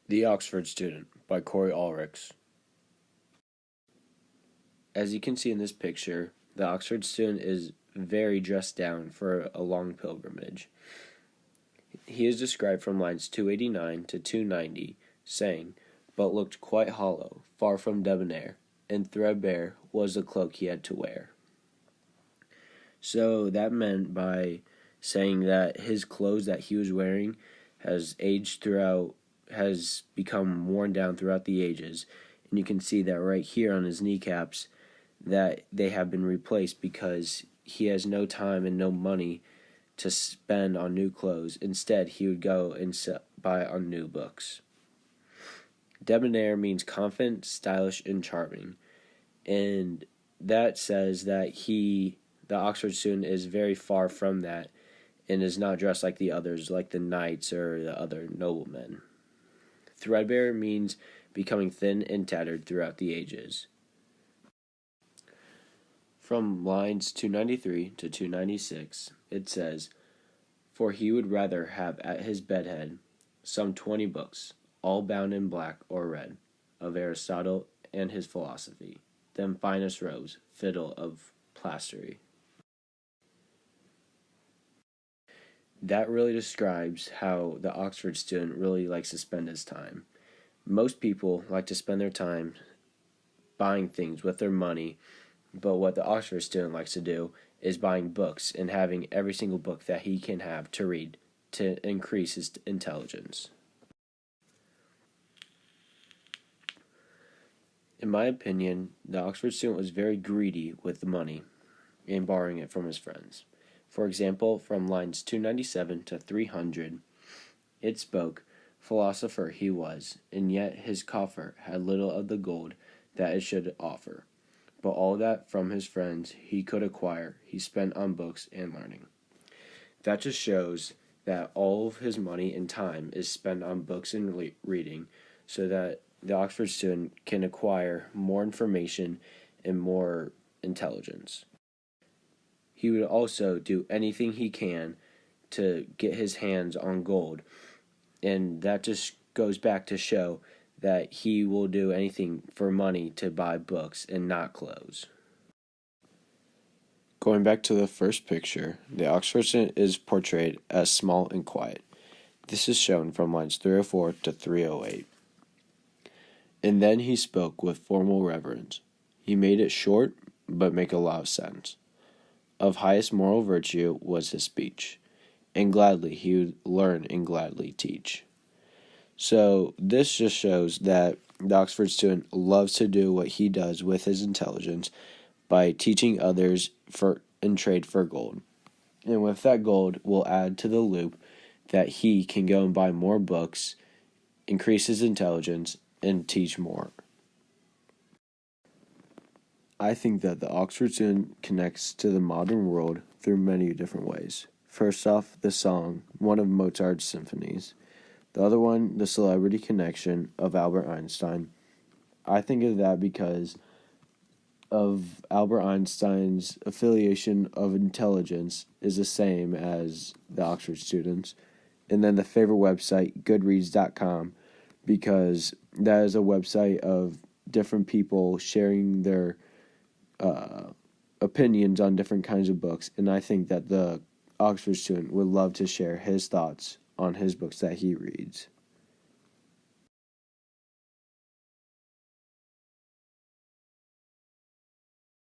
The Oxford Student by Corey Ulrichs. As you can see in this picture, the Oxford student is very dressed down for a long pilgrimage. He is described from lines 289 to 290, saying, "But looked quite hollow, far from debonair, and threadbare was the cloak he had to wear." So that meant by saying that his clothes that he was wearing has become worn down throughout the ages. And you can see that right here on his kneecaps that they have been replaced because he has no time and no money to spend on new clothes. Instead, he would go and buy on new books. Debonair means confident, stylish, and charming. And that says that the Oxford student, is very far from that and is not dressed like the others, like the knights or the other noblemen. Threadbare means becoming thin and tattered throughout the ages. From lines 293 to 296, it says, "For he would rather have at his bedhead some 20 books, all bound in black or red, of Aristotle and his philosophy, than finest robes, fiddle of plastery." That really describes how the Oxford student really likes to spend his time. Most people like to spend their time buying things with their money, but what the Oxford student likes to do is buying books and having every single book that he can have to read to increase his intelligence. In my opinion, the Oxford student was very greedy with the money and borrowing it from his friends. For example, from lines 297 to 300, it spoke, "Philosopher he was, and yet his coffer had little of the gold that it should offer. But all that from his friends he could acquire he spent on books and learning." That just shows that all of his money and time is spent on books and reading so that the Oxford student can acquire more information and more intelligence. He would also do anything he can to get his hands on gold, and that just goes back to show that he will do anything for money to buy books and not clothes. Going back to the first picture, the Oxford student is portrayed as small and quiet. This is shown from lines 304 to 308. "And then he spoke with formal reverence. He made it short, but make a lot of sense. Of highest moral virtue was his speech, and gladly he would learn and gladly teach." So this just shows that the Oxford student loves to do what he does with his intelligence by teaching others in trade for gold. And with that gold, will add to the loop that he can go and buy more books, increase his intelligence, and teach more. I think that the Oxford student connects to the modern world through many different ways. First off, the song, one of Mozart's symphonies. The other one, the celebrity connection of Albert Einstein. I think of that because of Albert Einstein's affiliation of intelligence is the same as the Oxford students. And then the favorite website, Goodreads.com, because that is a website of different people sharing their opinions on different kinds of books, and I think that the Oxford student would love to share his thoughts on his books that he reads.